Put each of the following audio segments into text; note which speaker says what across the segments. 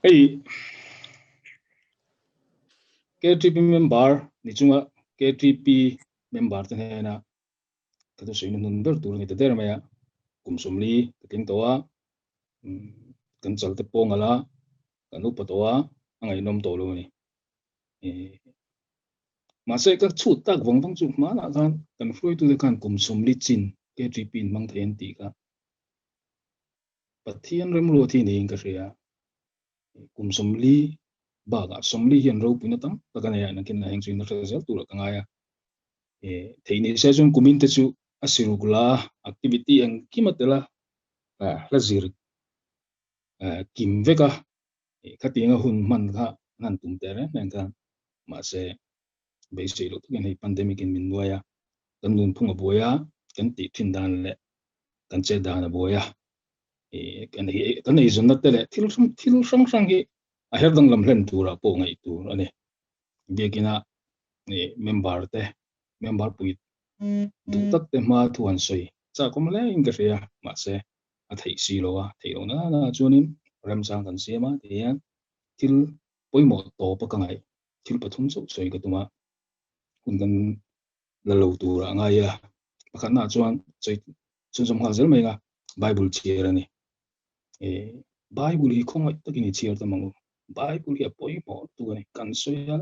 Speaker 1: Hey, KTP member, ni chunga KTP member te na kato so inun ber tur ni te der maya kumsumli taking towa kan chal te pongala kanu patowa angai nom to lo ni ma se ka chu tak wang bang chu ma na kan frui tu de kan kumsumli chin KTP mang then ti ka Pathian Renthlei ni ka ria kumsumli baga somli hian ro pina tam takana ya nakin na heng chin na result tu la kangaya theih ni se chung kumin te chu asirugula activity ang kimatela la zir kim veka khatinga hun man kha nan tum tere nang ka ma se be se lo tugen hei pandemic in min noya kan nun phunga boya kan ti thin dan le kan che dan boya kan ei zon na tele thil sang hi a her dang lam hlen tura po ngai tur ane bekina member puit du tak te ma thuan soi cha kom le in ka ria ma se a thei si lo wa thei lo na chunin ram sang kan se ma te yan til poimo to pa ka ngai til pathum chu soi ka tuma kun kan la lo tu ra nga ya pakhat na chuan chei chun som hal zel mai nga bible chiar ani bible hi khongai takini chiar ta mangu bible hi poimo tu ani kan soi ya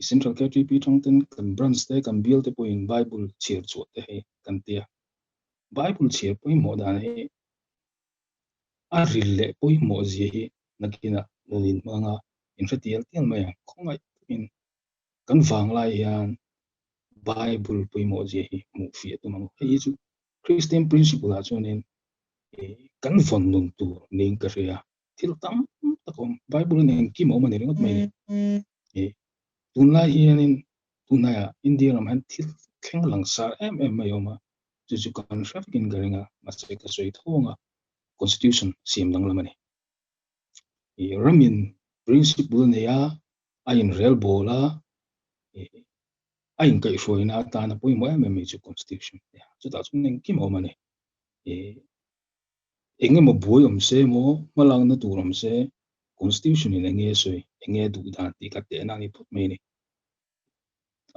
Speaker 1: central KTP Thawhtan kan branch te kan bial te po in bible chiar chu te he kan tia bible chiar poimo dan he a rille poimo ji hi nakina nunin manga infetial tiang maya khongai in kan wang lai yan bible poimo ji hi mu fi tu mang hei chu Christian principle a chunin kan von nun tu ning ka ria thil tam takom bible nen ki mo mani ringot mai ni tunla hianin tunaya india ram han thil kheng langsar em mayoma chu kan trafficking garinga masai ka soi thonga constitution siam dang lamani ramin principle ne ya ain rel bola ain kai foina ta na poi mo me chu constitution ya chu ta chu ning kim o mani enge mo boyom se mo malang na turam se constitution ni nge soi enge du da ti ka te na ni phut me ni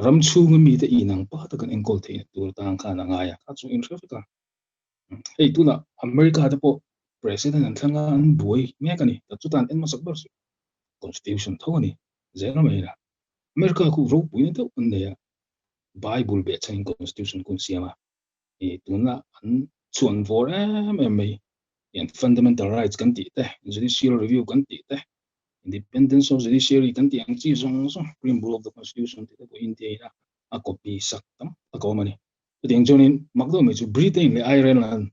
Speaker 1: ram chu mi te inang pa ta kan engkol the tur tang kha na nga ya ka chu in traffica hey tu na america da po president an thanga an boy me ka ni ta chu tan en ma sak ber constitution thoni zera me na america ku ro pu ni to an ya bible be chain constitution kun siama tu na an chuan vor me and fundamental rights kan ti te judicial review kan ti te independence of judiciary kan ti ang chi zong so preamble of the constitution ti ko india ina a copy saktam a ko mani ti ang jonin magdo me chu britain le ireland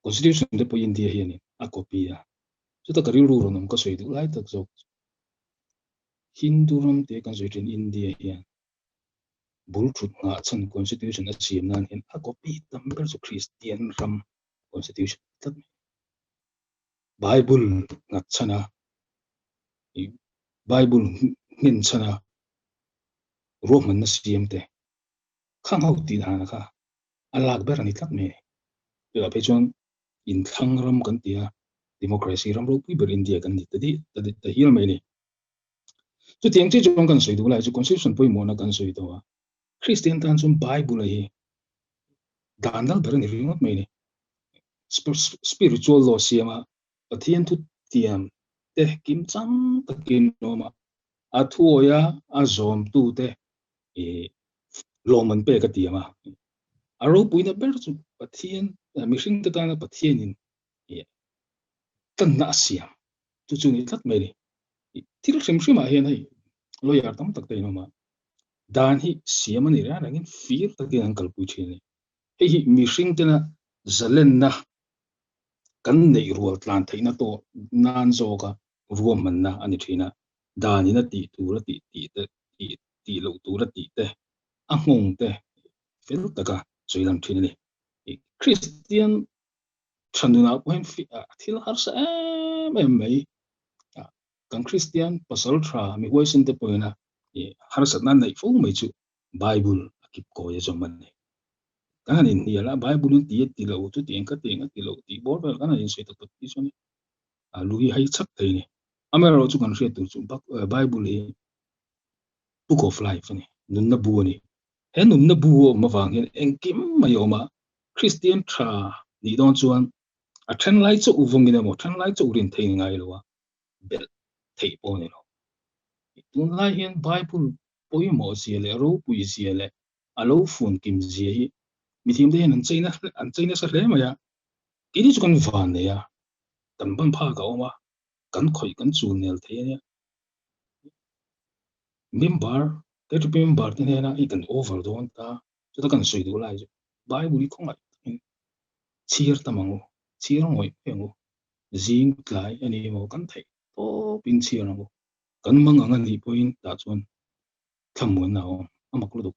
Speaker 1: constitution de po india hian a copy ya chu ta kari ru ro nam ka soi du lai tak zo hindu ram te kan soi in india hian bul thut nga chan constitution a siam nan hin a copy tamber so christian ram constitution tak bible ngat chana bible ngin chana roman na siamte khang hau ti na kha alak ber ani tak me ya pe chon in khang ram kan tia democracy ram ro pi ber india kan ni tadi ta hil mai ni chu tiang chi chong kan soi du lai chu constitution poi mo na kan soi to wa christian tan chum bible hi dan dal ber ni ringot mai ni spiritual law siama pathian thu tiam te kim chang takin no ma athuoya azom tu te loman pe ka tiama aro puina ber chu pathian mihring te ta na pathian in kan na siam chu chu ni tlat mai ni thil hrim a hian hei lawyer tam tak te no ma dan hi siam ani ra rangin fir takin ankal pu thini hei mihring te na zalen na kan nei rual tlan theina to nan zo ka ruam man na ani thina dani na ti tu ra ti lo tu ra ti te a ngong te fel taka soilam thini ni christian thanuna point thil har sa mai kan christian pasal thra mi voisin te poina har sa nan nei fo mai chu bible akip ko ye zoman ni kanin hiala bible ti lo tu ti engka ti lo ti bor ber kana in sei to ti soni lui hay chắc thấy này amero chu kan hriat tu chu Bible hi Book of Life ni nun na bu ni he nun na bu ma wangin engkim mayoma Christian tra ni don chuan a then lai chu uvongin mo then lai chu rin thei ngai lo bel thei po ni lo tun lai hian Bible poi mo si le ro pui si le alo phun kim zi hi mi thim de an chaina sa hle ma ya kini chu kan van ne ya kan ban pha ka oma kan khoi kan chu nel the ne member cái member thế này là ít cần over đó ta chúng ta cần suy đoán lại Bible không phải chia tâm ngô chia ngồi ngô riêng lại anh em mà cần thấy to bên chia ngô cần mang ngang đi point đã chọn tham muốn nào mà có được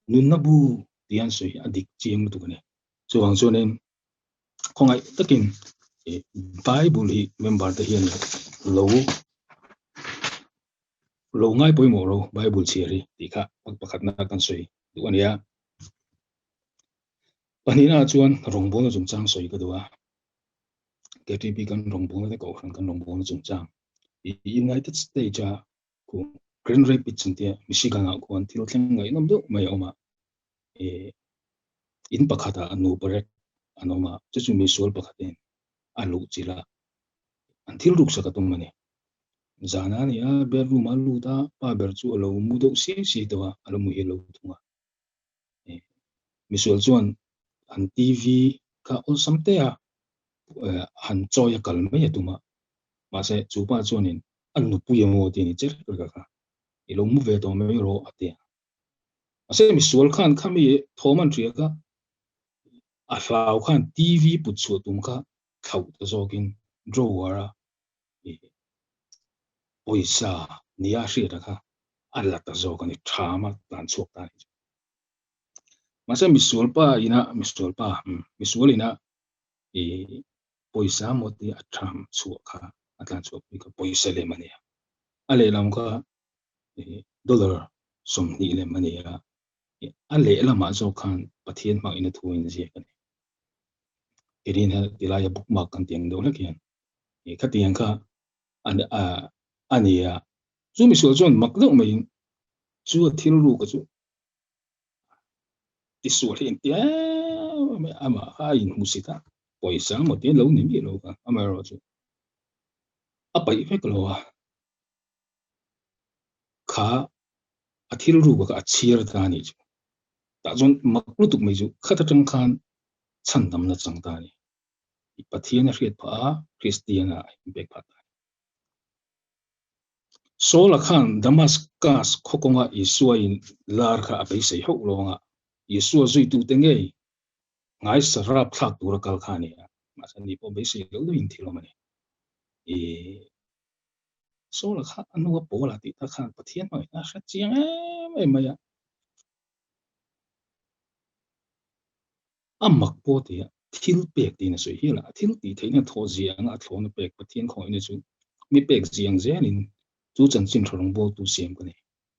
Speaker 1: nun na bu tian suy adik chiêm được này so bằng cho nên không ai tất nhiên Bible hi member thế hiện lâu lâu ngay bôi mồ rồi Bible chia đi thì khác bắt na cần suy đúng không ạ panina chuan rongbon na chungchang soi ka duwa KTP kan rongbon na ko kan rongbon na chungchang United States a ku Grand Rapids chuntia Michigan a ku an thil thleng ngai nom do mai oma in pakhata anu parek anoma chu mi sol pakhaten alu chila an thil ruk saka tum mani zana ni a bedroom alu ta pa ber chu alo mu do si to alo mu elo tunga mi sol chuan an TV ka on samte a han choya kalme ya tuma mase chupa chuanin an nu puya mo ti ni cher ka ilong mu ve to me ro ate ase mi sual khan khami thoman tria ka a flau khan TV pu chu tum ka khau ta zokin drawer a oisa nia hri ta kha alla ta zokan ni thama tan chok ta ni mase mi sual pa mi sual ina poisa mo ti atham chu kha atlan chu ka poisa le mani ale lam ka dollar som ni le mani ale lama zo khan pathian ma ina thuin je kan irin ha tilaya bookmark kan tiang do la kian khatiang kha an ania chu mi so zon mak do mai chu thil ru ka chu ti su hin tia ama ha in musika poisa mo ti lo ni mi lo ka amaro chu apai fe ko wa kha athil ru ka achir ta ni chu ta zon mak lu tuk mai chu khata tang khan chan dam na chang ta ni Pathian hriat pha Christian a bek pha so la khan Damascus khokonga isuain lar kha apai sei ho longa isua zui tu tenge ngai sarap thak tur kal khani ma san ni po be sei lo in thilo mani so la kha anu po la ti ta khan Pathian ma na kha chiang em ma ya amak po ti thil pek ti na soi hila thil ti theina tho ziang a thon pek Pathian khoi na chu mi pek ziang zelin chu chan chin thorong bo tu siam ka ni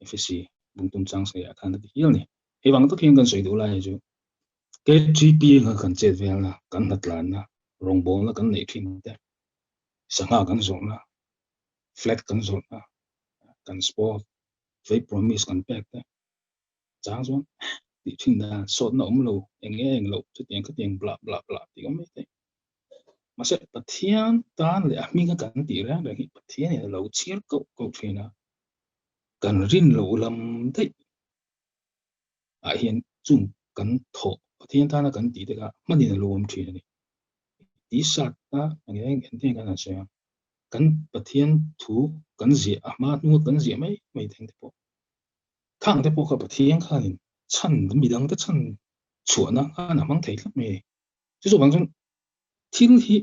Speaker 1: FSC bung tum chang sai akhan ti hil ni he wang to khen kan soi do la ju ke GP nga kan chet vel na kan nat lan na rong bo na kan nei thin te sanga kan zong na flat kan zong na kan sport ve promise kan pek te chang zong ti thin da so na lo eng lo chu tiang ka tiang bla bla bla ti ko me te ma se Pathian tan le mi nga kan ti ra hi Pathian ni lo chiar ko thina kan rin lo lam dei a hian chung kan tho Pathian tan kan ti te ka mani na lo om thina ni ti sat ta ang te kan sa kan Pathian thu kan zia ma nu kan zia mai theng te po khang te po ka Pathian khanin chan mi dang ta chan chuana ana mang thei lap me chu chu bang chung thil hi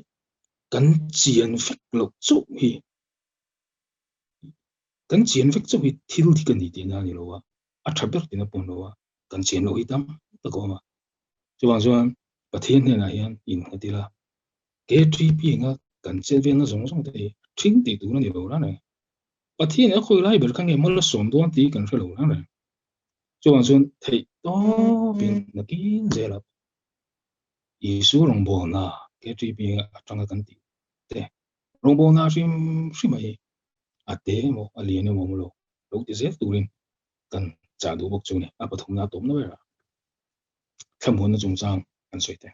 Speaker 1: kan chian fek lo chu hi kan chian fek chu hi thil thi kan ni ti na ni lo wa a thaber ti na pon lo wa kan chian lo hi tam ta ko ma chu bang chuan Pathian ne na hian in hatila ke tri pi nga kan chen ven na zong zong te thing ti tu na ni lo ra ne Pathian a khoi lai ber kan nge mal som don ti kan fe lo ra ne chu bang chuan thei to bin na kin je la Isu rong bo na ke tri pi nga atanga kan ti te rombo na rim mai ate mo alien mo lo ti zef turin kan cha du bok chu ne apathum na tom na vera thamon na chung chang kan soite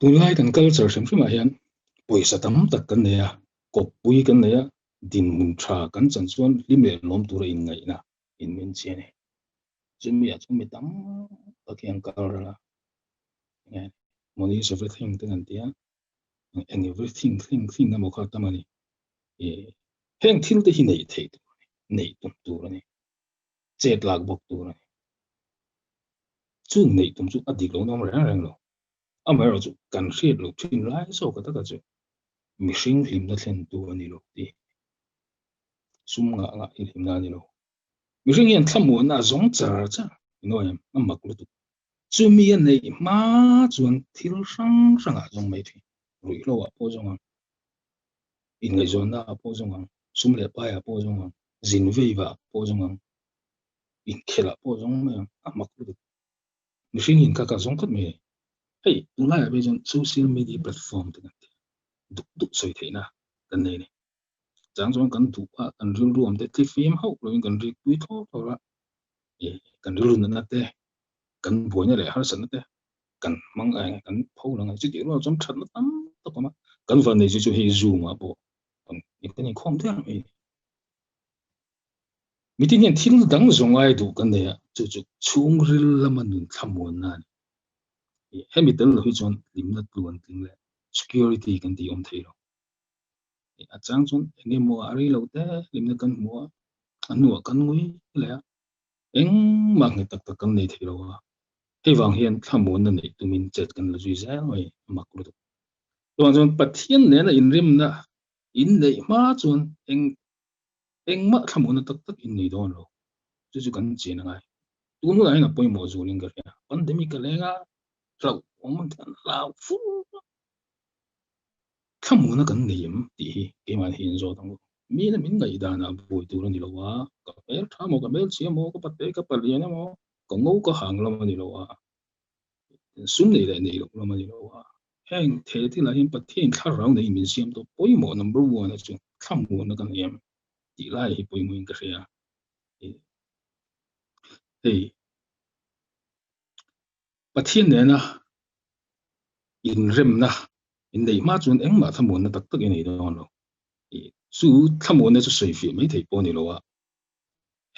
Speaker 1: tunlai kan culture sem ma hian poisa tam tak kan ne a kop pui kan ne a din mun tha kan chan chuan limel nom tur in ngai na in min che ne chumi tam pakian kalra yeah money is everything ten tia and everything thing na mo kha tamani heng thil te hi nei thei tu nei tum tu ni chet lak bok tu ni chu nei tum chu adik lo nom rang lo amaro chu kan hriat lo thin lai so ka ta chu mihring hlim na thlen tu ani lo ti sum nga hlim na ni lo mihring hian thlamu na zong char cha noyam amak lu tu chu mi an nei ma chuan thil sang a zong mai thi rui lo a po zong in ngai zon na po zong sum le pa ya po zong zin vei va po zong in khela po zong me amak lu mihring in ka zong khat me hey tunai a be jon social media platform te duk soi theina kan nei ni chang chong kan tu a kan ril ruam te clip film ho lo kan ri tui tho ra kan ril na te kan boina le har san te kan mang ai kan phau lang chi ti lo chom that na tam to ma kan van nei chu he zoom ma bo kan ni kan ni khom te mi tin hian thil dang zong ai du kan nei chu chung ril laman nun thamon na ni hemi tel lo hi chon limna tuan ting le security kan ti om thei lo a chang chon nge mo ari lo te limna kan mo anu kan ngui le eng mang tak tak kan nei thei lo he wang hian thamon na nei tumin chet kan la zui za oi makru to chon pathian ne na in rim na in nei ma chon eng ma thamon na tak tak in nei don lo chu kan che na ngai tu nu ai na poi mo zu ling ga pandemic ka lenga tlau om tan lau fu thamon na kan nei yam ti ke man hin zo tang mi na min ngai da na boi tu ni lo wa ka mel tha mo ka mel chi mo ka pat ka pal ya na mo ka ngau ka hang lo ni lo wa sum nei le nei lo ma ni lo wa heng the ti la hin pathian thar rang nei min siam to poi mo number 1 na chu thamon na kan yam ti lai hi poi mo in ka ya hey pathian ne na in rem na in nei ma chun eng ma thamon na tak tak ni don lo su thamon na chu sei fi mai thei po ni lo wa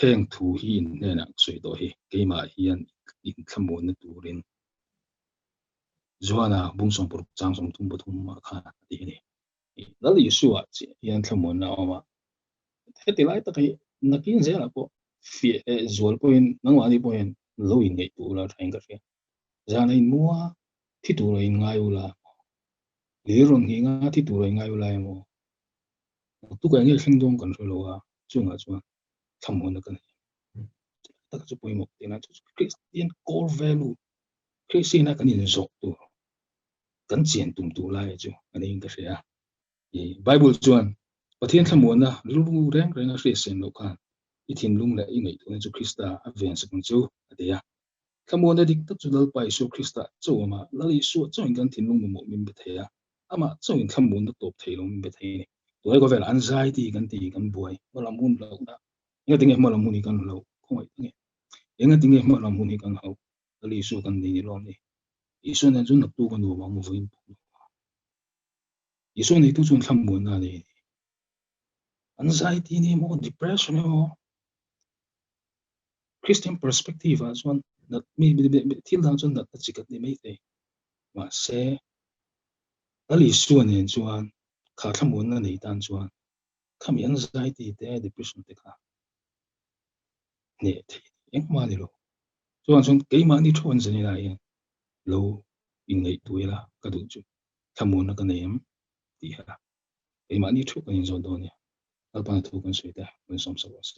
Speaker 1: heng thu hi in ne na soi do hi ke ma hian in thamon na turin zuana bungsong pur changsong tum pathum ma kha ti ni dal isu a chi hian thamon na ma heti lai ta kai nakin ze la po fi zol po in nang wani po in lo in nei tu la thain ka fe zana in mua thi tu lo in ngai u la le ron hi nga thi tu lo ngai u la mo tu ka nge hling dong kan lo wa chunga chuan thamon na kan ta chu po mo te na chu Christian core value Christian na kan in zok tu kan chen tum tu lai chu ani in ka fe a Bible chuan pathian thamon na lu reng reng a sen lo khan I thin lung la I ngai tu chu Krista a ven sa kun chu atia thamon na dik tak chu dal pai su Krista chu ma lali su chu in kan thin lung mo min be thea ama chu in thamon na top thei lo min be thei ni to ko vel anxiety kan ti kan buai malamun lo na nga tinge malamun ni kan lo khoi tinge nga tinge malamun ni kan ho lali su kan ni lo ni isu na chu na tu kan lo ma mo voin isu ni tu chun thamon na ni anxiety ni mo depression ni mo Christian perspective as one that me till down chun that chikat ni mai te ma se ali suan en chuan kha thamon na nei tan chuan kham anxiety te depression te kha ne the eng ma ni lo chuan chun ke ma ni thon zani la yen lo in nei tuila ka du chu thamon na ka nem ti ha ke ma ni thu kan zo do ni alpa thu kan sei ta when some so was